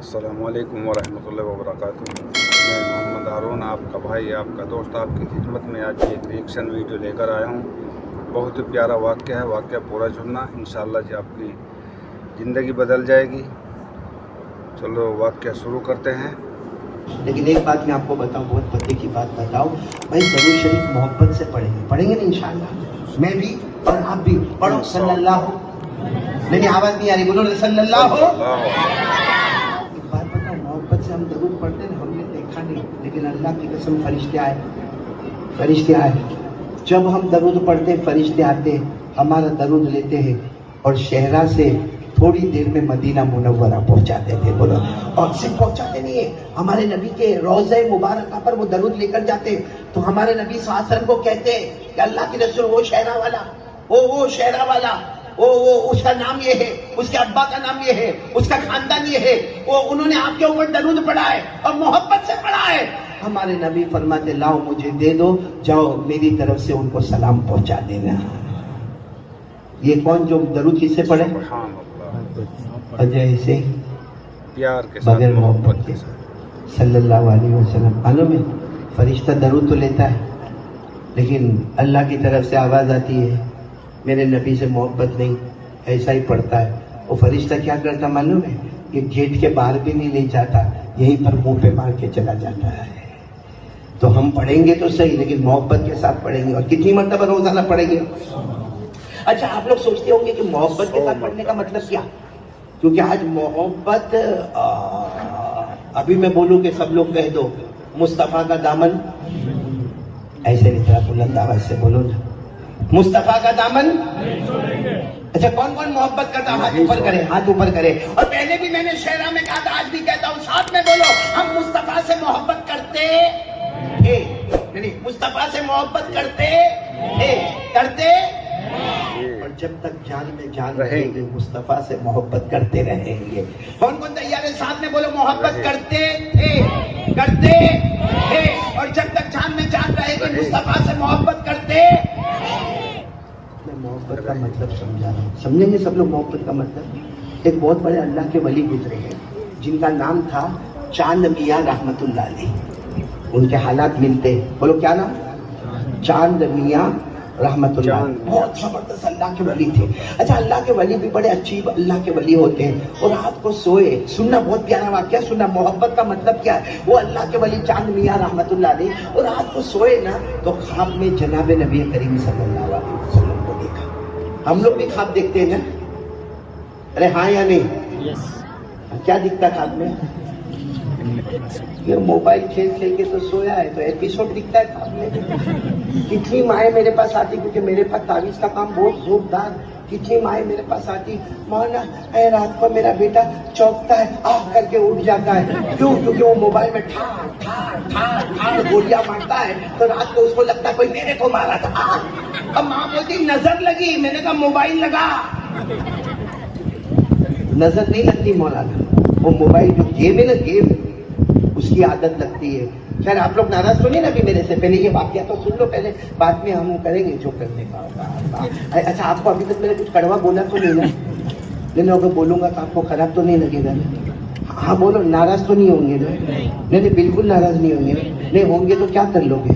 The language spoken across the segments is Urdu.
السلام علیکم ورحمۃ اللہ وبرکاتہ۔ میں محمد ہارون، آپ کا بھائی، آپ کا دوست، آپ کی خدمت میں آج ایک ریئیکشن ویڈیو لے کر آیا ہوں۔ بہت ہی پیارا واقعہ ہے، واقعہ پورا سننا، انشاءاللہ جی آپ کی زندگی بدل جائے گی۔ چلو واقعہ شروع کرتے ہیں۔ لیکن ایک بات میں آپ کو بتاؤں، بہت پتے کی بات بتاؤں، بھائی درود شریف محبت سے پڑھیں گے نا انشاءاللہ، میں بھی اور آپ بھی پڑھو صلی اللہ۔ نہیں آواز نہیں آ رہی، بولو صلی اللہ۔ ایک بات بتاؤ، محبت سے ہم درود پڑھتے ہیں، ہم نے دیکھا نہیں، لیکن اللہ کی قسم فرشتے آئے۔ جب ہم درود پڑھتے ہیں فرشتے آتے، ہمارا درود لیتے ہیں اور شہرہ سے تھوڑی دیر میں مدینہ منورہ پہنچاتے تھے، بولو۔ اور صرف پہنچاتے نہیں ہیں، ہمارے نبی کے روضہ مبارکہ پر وہ درود لے کر جاتے، تو ہمارے نبی صلی اللہ علیہ وسلم کو کہتے ہیں کہ اللہ کے رسول، وہ شہرہ والا، وہ شہرہ والا، وہ اس کا نام یہ ہے، اس کے ابا کا نام یہ ہے، اس کا خاندان یہ ہے، وہ انہوں نے آپ کے اوپر درود پڑھا ہے اور محبت سے پڑھا ہے۔ ہمارے نبی فرماتے، لاؤ مجھے دے دو، جاؤ میری طرف سے ان کو سلام پہنچا دینا۔ یہ کون جو درود کس سے پڑھے؟ جیسے پیار کے ساتھ، بغیر محبت کے صلی اللہ علیہ وسلم۔ معلوم ہے فرشتہ درود تو لیتا ہے، لیکن اللہ کی طرف سے آواز آتی ہے میرے نبی سے محبت نہیں، ایسا ہی پڑھتا ہے۔ وہ فرشتہ کیا کرتا معلوم ہے؟ یہ گیٹ کے باہر بھی نہیں لے جاتا، یہیں پر منہ پہ مار کے چلا جاتا ہے۔ تو ہم پڑھیں گے تو صحیح، لیکن محبت کے ساتھ پڑھیں گے۔ اور کتنی مرتبہ روزانہ پڑھیں گے؟ اچھا، آپ لوگ سوچتے ہوں گے کہ محبت کے ساتھ پڑھنے کا مطلب کیا؟ کیونکہ آج محبت، ابھی میں بولوں کہ سب لوگ کہہ دو مصطفیٰ کا دامن، ایسے بھی طرح بلند آواز سے بولو نا، مصطفیٰ کا دامن۔ اچھا، کون کون محبت کرتا؟ ہاتھ اوپر کرے، ہاتھ اوپر کرے۔ اور پہلے بھی میں نے شعرا میں کہا تھا، آج بھی کہتا ہوں، ساتھ میں بولو، ہم مصطفیٰ سے محبت کرتے تھے، نہیں مصطفیٰ سے محبت کرتے تھے، اور جب تک جان میں جان رہیں گے مصطفیٰ سے محبت کرتے رہیں گے۔ کون کون تیار ہے؟ ساتھ میں بولو، محبت کرتے تھے، اور جب تک جان میں جان رہے گے مصطفیٰ سے محبت کرتے۔ میں محبت کا مطلب سمجھا رہا ہوں، سمجھیں گے سب لوگ محبت کا مطلب؟ ایک بہت بڑے اللہ کے ولی گزرے ہیں جن کا نام تھا چاند میاں رحمت اللہ علیہ۔ ان کے حالات ملتے، بولو کیا نام؟ چاند میاں رحمت اللہ، بہت زبردست اللہ کے ولی تھے۔ اچھا، اللہ کے ولی بھی بڑے اچھی اللہ کے ولی ہوتے ہیں، اور رات کو سوئے، سننا بہت پیارا واقعہ سننا، محبت کا مطلب کیا ہے؟ وہ اللہ کے ولی چاند میاں رحمت اللہ علیہ، اور رات کو سوئے نا تو خواب میں جناب نبی کریم صلی اللہ علیہ وسلم کو دیکھا۔ ہم لوگ بھی خواب دیکھتے ہیں نا؟ ارے ہاں یا نہیں؟ کیا دکھتا خواب میں؟ یہ موبائل کھیل کے تو سویا ہے، تو ایپیسوڈ دکھتا ہے خواب میں۔ کتنی مائیں میرے پاس آتی، کیونکہ میرے پاس تعویذ کا کام بہت زوردار، کتنی مائیں میرے پاس آتی، مولانا اے رات کو میرا بیٹا چوکتا ہے، آہ کر کے اٹھ جاتا ہے، کیوں؟ کیونکہ وہ موبائل میں ٹھاڑ گولیاں مارتا ہے، تو رات کو اس کو لگتا ہے کوئی میرے کو مارا تھا۔ اب ماں بولتی نظر لگی، میں نے کہا موبائل لگا۔ نظر نہیں لگتی مولانا، وہ موبائل جو گیم ہے نا، گیم اس کی عادت لگتی ہے۔ خیر آپ لوگ ناراض تو نہیں نا ابھی میرے سے؟ پہلے یہ واقعہ تو سن لو پہلے، بعد میں ہم کریں گے جو کرنے کا ہوگا۔ اچھا، آپ کو ابھی تک میں نے کچھ کڑوا بولا تو نہیں نا؟ نہیں، اگر بولوں گا تو آپ کو خراب تو نہیں لگے گا نا؟ ہاں بولو، ناراض تو نہیں ہوں گے نا؟ نہیں، بالکل ناراض نہیں ہوں گے۔ نہیں ہوں گے تو کیا کر لو گے؟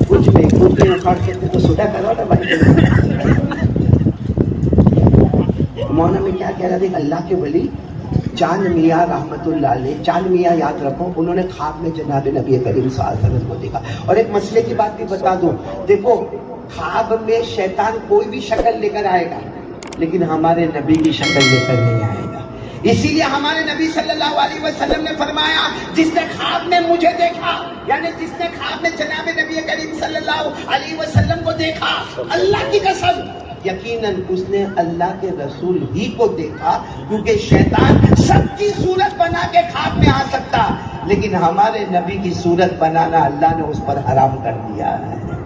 کچھ نہیں اکھاڑ سکتے تو سودا کرو نا بھائی۔ مولانا میں کیا کہہ رہا تھا؟ اللہ کے ولی چاند میاں رحمت اللہ علیہ، چاند میاں یاد رکھو، انہوں نے خواب میں جناب نبی کریم صلی اللہ علیہ وسلم کو دیکھا۔ اور ایک مسئلے کی بات بھی بتا دوں، دیکھو خواب میں شیطان کوئی بھی شکل لے کر آئے گا، لیکن ہمارے نبی کی شکل لے کر نہیں آئے گا۔ اسی لیے ہمارے نبی صلی اللہ علیہ وسلم نے فرمایا، جس نے خواب میں مجھے دیکھا، یعنی جس نے خواب میں جناب نبی کریم صلی اللہ علیہ وسلم کو دیکھا، اللہ کی قسم یقیناً اس نے اللہ کے رسول ہی کو دیکھا، کیونکہ شیطان سب کی صورت بنا کے خواب میں آ سکتا، لیکن ہمارے نبی کی صورت بنانا اللہ نے اس پر حرام کر دیا ہے۔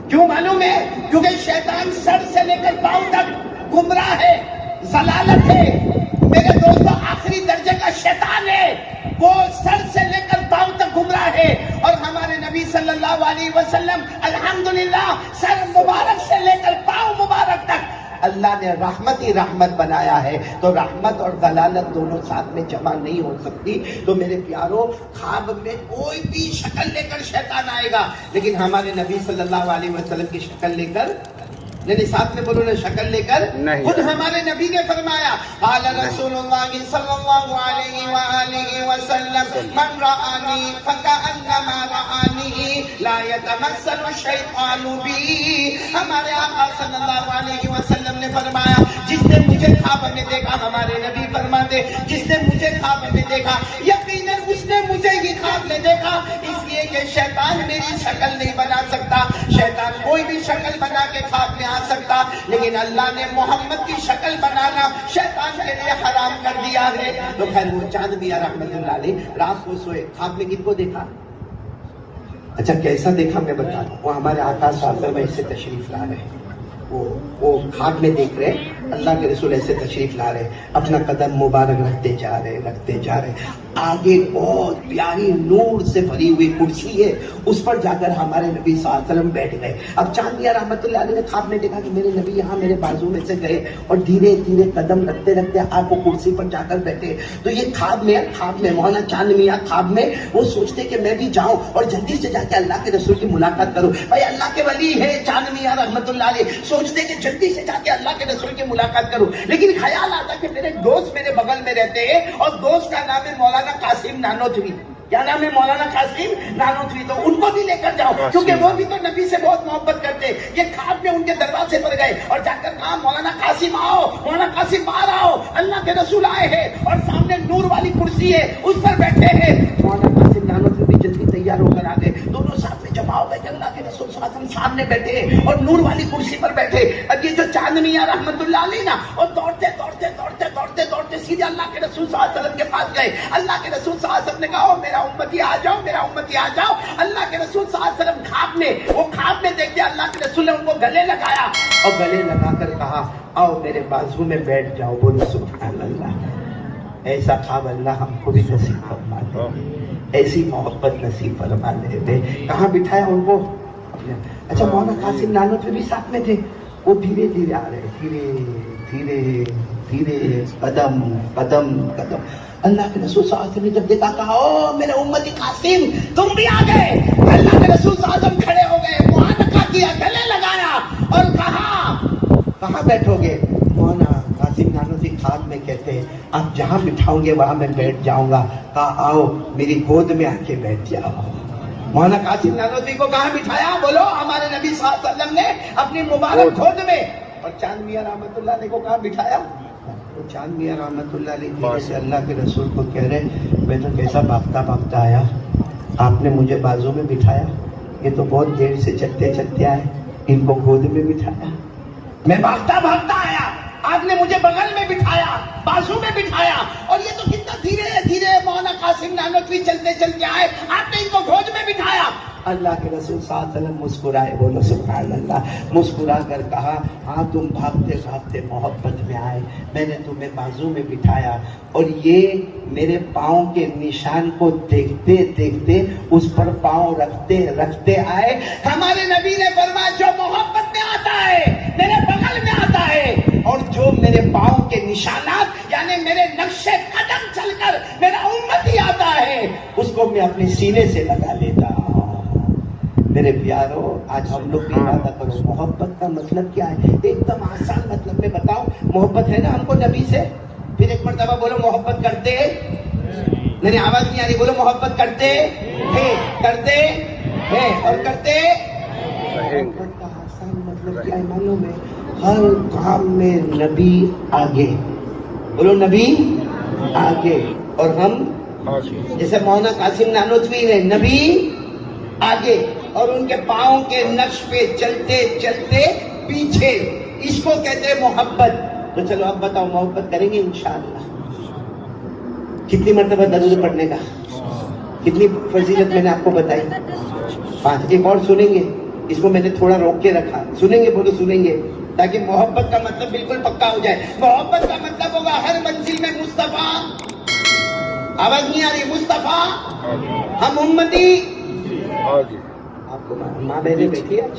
کیوں معلوم ہے؟ کیونکہ شیطان سر سے لے کر پاؤں تک گمراہ ہے، ضلالت ہے میرے دوستوں، آخری درجے کا شیطان ہے، وہ سر سے لے کر پاؤں تک گمراہ ہے، اور ہمارے نبی صلی اللہ علیہ وسلم الحمدللہ سر مبارک سے لے کر پاؤں مبارک تک اللہ اللہ نے رحمت ہی رحمت بنایا ہے، تو رحمت اور ضلالت دونوں ساتھ میں جمع نہیں ہو سکتی۔ تو میرے پیاروں، خواب میں کوئی بھی شکل لے کر شیطان آئے گا، لیکن ہمارے نبی صلی اللہ علیہ وسلم کی شکل لے کر نہیں، ساتھ میں بولو نا، شکل لے کر نہیں۔ خود ہمارے نبی نے فرمایا، قال رسول اللہ صلی اللہ علیہ وآلہ وسلم، من رآنی فکأنما رآنی لا یتمثل الشیطان بی۔ ہمارے آقا صلی اللہ علیہ وسلم نے فرمایا، جس نے مجھے خواب میں دیکھا، ہمارے نبی فرماتے جس نے مجھے خواب میں دیکھا، یقیناً اس نے مجھے ہی خواب میں دیکھا، اس لیے کہ شیطان میری شکل نہیں بنا سکتا، شیطان کوئی بھی شکل بنا کے خواب میں آ سکتا، لیکن اللہ نے محمد کی شکل بنانا شیطان کے لیے حرام کر دیا ہے۔ تو خیر وہ چاند میاں رحمت اللہ علیہ رات کو سوئے، خواب میں کن کو دیکھا؟ اچھا کیسا دیکھا میں بتا دوں، وہ ہمارے آقا صلی اللہ علیہ وسلم ایسے تشریف لا رہے ہیں، وہ خواب میں دیکھ رہے، اللہ کے رسول ایسے تشریف لا رہے، اپنا قدم مبارک رکھتے جا رہے، آگے بہت پیاری نور سے بھری ہوئی کرسی ہے، اس پر جا کر ہمارے نبی صلی اللہ علیہ وسلم بیٹھ گئے۔ اب چاند میاں رحمت اللہ علیہ نے خواب میں دیکھا کہ میرے نبی یہاں میرے بازو میں سے گئے اور دھیرے دھیرے قدم رکھتے آپ وہ کرسی پر جا کر بیٹھے۔ تو یہ خواب میں مولانا چاند میاں خواب میں وہ سوچتے کہ میں بھی جاؤں اور جلدی سے جا کے اللہ کے رسول کی ملاقات کروں۔ بھائی اللہ کے ولی ہے چاند میاں رحمت اللہ علیہ، سوچتے کہ جلدی سے جا کے اللہ کے رسول کی ملاقات کروں، لیکن خیال آتا کہ میرے دوست میرے بغل میں رہتے ہیں اور دوست کا نام ہے مولانا قاسم نانوتوی۔ کیا نام ہے؟ مولانا قاسم نانوتوی۔ تو ان کو بھی لے کر جاؤ، کیونکہ وہ بھی تو نبی سے بہت محبت کرتے۔ یہ خواب میں ان کے دروازے پر گئے اور جا کر کہا مولانا قاسم آؤ، مولانا قاسم باہر آؤ، اللہ کے رسول آئے ہیں اور سامنے نور والی کرسی ہے اس پر بیٹھے ہیں۔ مولانا قاسم نانوتوی بھی جلدی تیار ہو کر آ گئے، دونوں ساتھ میں جمع ہو گئے کہ اللہ کے رسول صلی اللہ علیہ وسلم سامنے بیٹھے اور نور والی کرسی پر بیٹھے۔ اب یہ جو چاند میاں رحمت اللہ علیہ نا، اور دوڑتے سیدھے اللہ کے رسول صلی اللہ علیہ وسلم کے پاس گئے۔ اللہ کے رسول صلی اللہ علیہ وسلم نے کہا میرا امتی آ جاؤ، میرا امتی آ جاؤ۔ اللہ کے رسول صلی اللہ علیہ وسلم خواب میں دیکھتے اللہ کے رسول نے ان کو گلے لگایا اور گلے لگا کر کہا آؤ میرے بازو میں بیٹھ جاؤ۔ بولو سبحان اللہ۔ ایسا خواب اللہ ہم کو بھی نصیب فرما دے، ایسی محبت نصیب فرما دے۔ کہاں بٹھایا ان کو؟ اچھا مولانا قاسم نانوتوی بھی ساتھ میں تھے، وہ دھیرے دھیرے آ رہے، دھیرے قدم۔ اللہ کے رسول صلی اللہ علیہ وسلم نے جب دیکھا کہا او میرے امتی قاسم تم بھی آ گئے۔ اللہ کے رسول صلی اللہ علیہ وسلم کھڑے ہو گئے، معانقہ کیا، گلے لگایا اور کہاں بیٹھو گے؟ مولانا قاسم نانوتوی خواب میں کہتے ہیں آپ جہاں بٹھاؤں گے وہاں میں بیٹھ جاؤں گا۔ کہا آؤ میری گود میں آ کے بیٹھ جاؤ۔ مولانا قاسم نانوتوی کو کہاں بٹھایا؟ بولو ہمارے نبی صلی اللہ علیہ وسلم نے اپنی مبارک گود میں۔ اور چاند میاں رحمت اللہ علیہ کو کہاں بٹھایا؟ تو چاند میاں رحمت اللہ علیہ سے اللہ کے رسول کو کہہ رہے میں تو کیسا بھاگتا آیا، آپ نے مجھے بازو میں بٹھایا، یہ تو بہت دیر سے چلتے آئے، ان کو گود میں بٹھایا، میں بھاگتا آیا، آپ نے مجھے بغل میں بٹھایا، بازو میں بٹھایا، اور یہ تو کتنا دھیرے مولانا قاسم نانوتوی چلتے آئے، آپ نے ان کو گود میں بٹھایا۔ اللہ کے رسول صلی اللہ علیہ وسلم مسکرائے، بولو سبحان اللہ، مسکرا کر کہا ہاں تم بھاگتے محبت میں آئے، میں نے تمہیں بازو میں بٹھایا اور یہ میرے پاؤں کے نشان کو دیکھتے اس پر پاؤں رکھتے آئے۔ ہمارے نبی نے فرمایا جو محبت میں آتا ہے میرے بغل میں آتا ہے، اور جو میرے پاؤں کے نشانات یعنی میرے نقشے قدم چل کر میرا امتی آتا ہے اس کو میں اپنے سینے سے لگا لیتا ہوں۔ میرے پیارو آج ہم لوگ بھی ارادہ کرو محبت کا مطلب کیا ہے؟ ایک دم آسان مطلب میں بتاؤں، محبت ہے نا ہم کو نبی سے، پھر ایک مرتبہ بولو محبت کرتے نہیں، آواز نہیں آ رہی، بولو محبت کرتے ہیں اور کرتے۔ محبت کا آسان مطلب کیا ہے معلوم ہے؟ ہر کام میں نبی آگے، بولو نبی آگے اور ہم جیسے مولانا قاسم نانوتوی ہے نبی آگے اور ان کے پاؤں کے نقش پہ چلتے پیچھے، اس کو کہتے ہیں محبت۔ تو چلو اب بتاؤ محبت کریں گے انشاءاللہ؟ کتنی مرتبہ درود پڑھنے کا، کتنی فضیلت میں نے آپ کو بتائی؟ 5۔ ایک اور سنیں گے، اس کو میں نے تھوڑا روک کے رکھا، سنیں گے؟ بولو سنیں گے، تاکہ محبت کا مطلب بالکل پکا ہو جائے۔ محبت کا مطلب ہوگا ہر منزل میں مصطفیٰ، آواز نہیں آ رہی، مصطفیٰ، ہم امتی۔ آپ کو ماں بہنیں بیٹھی آج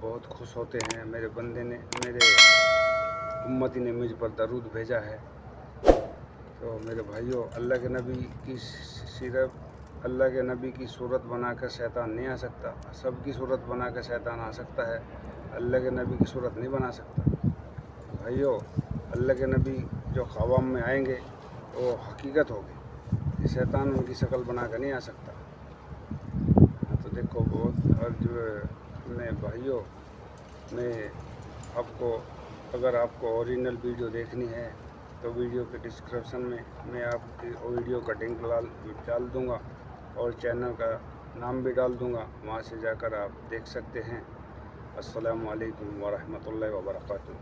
بہت خوش ہوتے ہیں. میرے بندے نے میرے امتی نے مجھ پر درود بھیجا ہے. تو میرے بھائیوں اللہ کے نبی کی صرف اللہ کے نبی کی صورت بنا کر شیطان نہیں آ سکتا. سب کی صورت بنا کر شیطان آ سکتا ہے, اللہ کے نبی کی صورت نہیں بنا سکتا. بھائیوں اللہ کے نبی جو خواب میں آئیں گے وہ حقیقت ہوگی, شیطان ان کی شکل بنا کر نہیں آ سکتا. تو دیکھو بہت اور جو میں بھائیوں میں آپ کو اگر آپ کو اوریجنل ویڈیو دیکھنی ہے تو ویڈیو کے ڈسکرپشن میں آپ کی ویڈیو کا لنک ڈال دوں گا اور چینل کا نام بھی ڈال دوں گا, وہاں سے جا کر آپ دیکھ سکتے ہیں. السلام علیکم ورحمۃ اللہ وبرکاتہ.